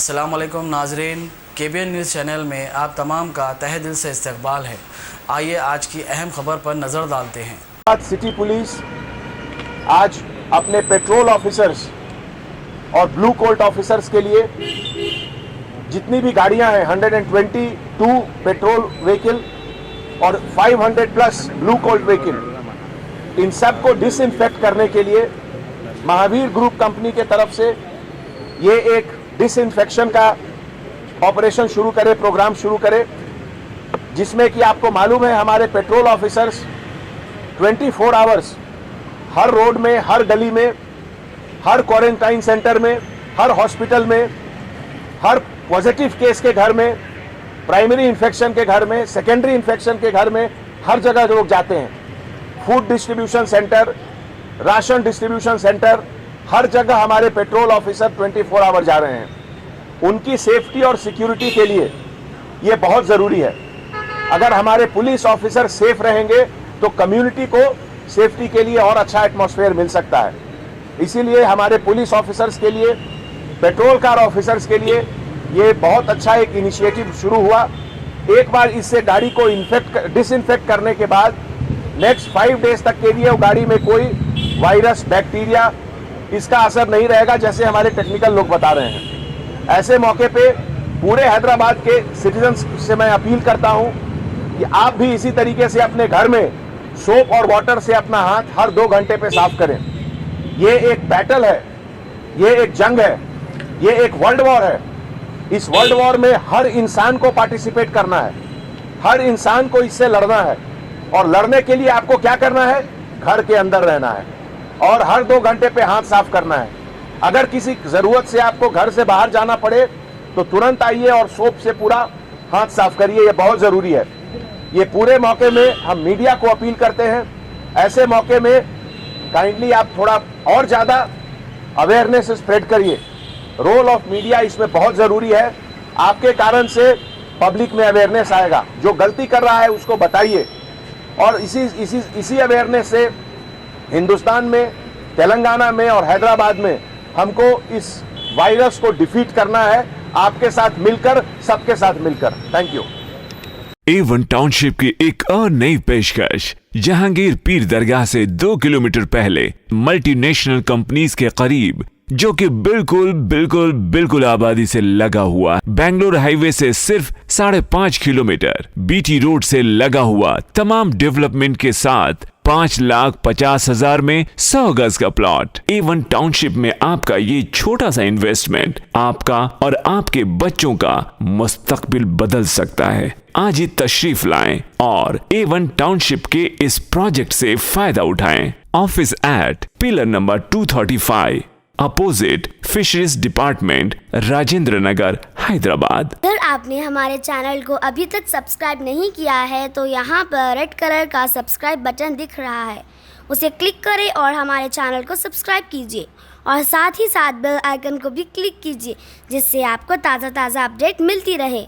अस्सलाम वालेकुम नाजरीन, KBN न्यूज़ चैनल में आप तमाम का तहे दिल से इस्तकबाल है। आइए आज की अहम खबर पर नज़र डालते हैं। सिटी पुलिस आज अपने पेट्रोल ऑफिसर्स और ब्लू कोट ऑफिसर्स के लिए जितनी भी गाड़ियां हैं 122 पेट्रोल व्हीकल और 500 प्लस ब्लू कोट व्हीकल, इन सब को डिसइंफेक्ट करने के लिए महावीर ग्रुप कंपनी के तरफ से ये एक डिसइंफेक्शन का ऑपरेशन शुरू करे, प्रोग्राम शुरू करे, जिसमें कि आपको मालूम है हमारे पेट्रोल ऑफिसर्स 24 आवर्स हर रोड में, हर गली में, हर क्वारंटाइन सेंटर में, हर हॉस्पिटल में, हर पॉजिटिव केस के घर में, प्राइमरी इन्फेक्शन के घर में, सेकेंडरी इन्फेक्शन के घर में, हर जगह लोग जाते हैं। Food distribution centre, ration distribution centre, हर जगह हमारे पेट्रोल ऑफिसर 24 आवर जा रहे हैं। उनकी सेफ्टी और सिक्योरिटी के लिए ये बहुत ज़रूरी है। अगर हमारे पुलिस ऑफिसर सेफ रहेंगे तो कम्युनिटी को सेफ्टी के लिए और अच्छा एटमॉस्फेयर मिल सकता है। इसीलिए हमारे पुलिस ऑफिसर्स के लिए, पेट्रोल कार ऑफिसर्स के लिए ये बहुत अच्छा एक इनिशिएटिव शुरू हुआ। एक बार इससे गाड़ी को डिसइंफेक्ट करने के बाद नेक्स्ट 5 डेज तक के लिए वो गाड़ी में कोई वायरस, बैक्टीरिया इसका असर नहीं रहेगा, जैसे हमारे टेक्निकल लोग बता रहे हैं। ऐसे मौके पे पूरे हैदराबाद के सिटीजन्स से मैं अपील करता हूं कि आप भी इसी तरीके से अपने घर में सोप और वाटर से अपना हाथ हर 2 घंटे पे साफ करें। ये एक बैटल है, ये एक जंग है, ये एक वर्ल्ड वॉर है। इस वर्ल्ड वॉर में हर इंसान को पार्टिसिपेट करना है, हर इंसान को इससे लड़ना है। और लड़ने के लिए आपको क्या करना है? घर के अंदर रहना है और हर 2 घंटे पे हाथ साफ करना है। अगर किसी जरूरत से आपको घर से बाहर जाना पड़े तो तुरंत आइए और सोप से पूरा हाथ साफ करिए, ये बहुत जरूरी है। ये पूरे मौके में हम मीडिया को अपील करते हैं, ऐसे मौके में काइंडली आप थोड़ा और ज्यादा अवेयरनेस स्प्रेड करिए। रोल ऑफ मीडिया इसमें बहुत जरूरी है। आपके कारण से पब्लिक में अवेयरनेस आएगा, जो गलती कर रहा है उसको बताइए। और इसी अवेयरनेस से हिंदुस्तान में, तेलंगाना में और हैदराबाद में हमको इस वायरस को डिफीट करना है, आपके साथ मिलकर, सबके साथ मिलकर। Thank you. A1 टाउनशिप की एक और नई पेशकश। जहांगीर पीर दरगाह से 2 किलोमीटर पहले मल्टीनेशनल कंपनीज के करीब, जो कि बिल्कुल आबादी से लगा हुआ, बेंगलोर हाईवे से सिर्फ 5.5 किलोमीटर, BT रोड से लगा हुआ, तमाम डेवलपमेंट के साथ 5,50,000 में 100 गज का प्लॉट। A1 टाउनशिप में आपका ये छोटा सा इन्वेस्टमेंट आपका और आपके बच्चों का मुस्तकबिल बदल सकता है। आज ही तशरीफ लाएं और A1 टाउनशिप के इस प्रोजेक्ट से फायदा उठाएं। Office at pillar number 235, opposite fisheries department, Rajendra Nagar, Hyderabad. अगर आपने हमारे चैनल को अभी तक सब्सक्राइब नहीं किया है तो यहाँ पर रेड कलर का सब्सक्राइब बटन दिख रहा है, उसे क्लिक करें और हमारे चैनल को सब्सक्राइब कीजिए और साथ ही साथ बेल आइकन को भी क्लिक कीजिए, जिससे आपको ताज़ा अपडेट मिलती रहे।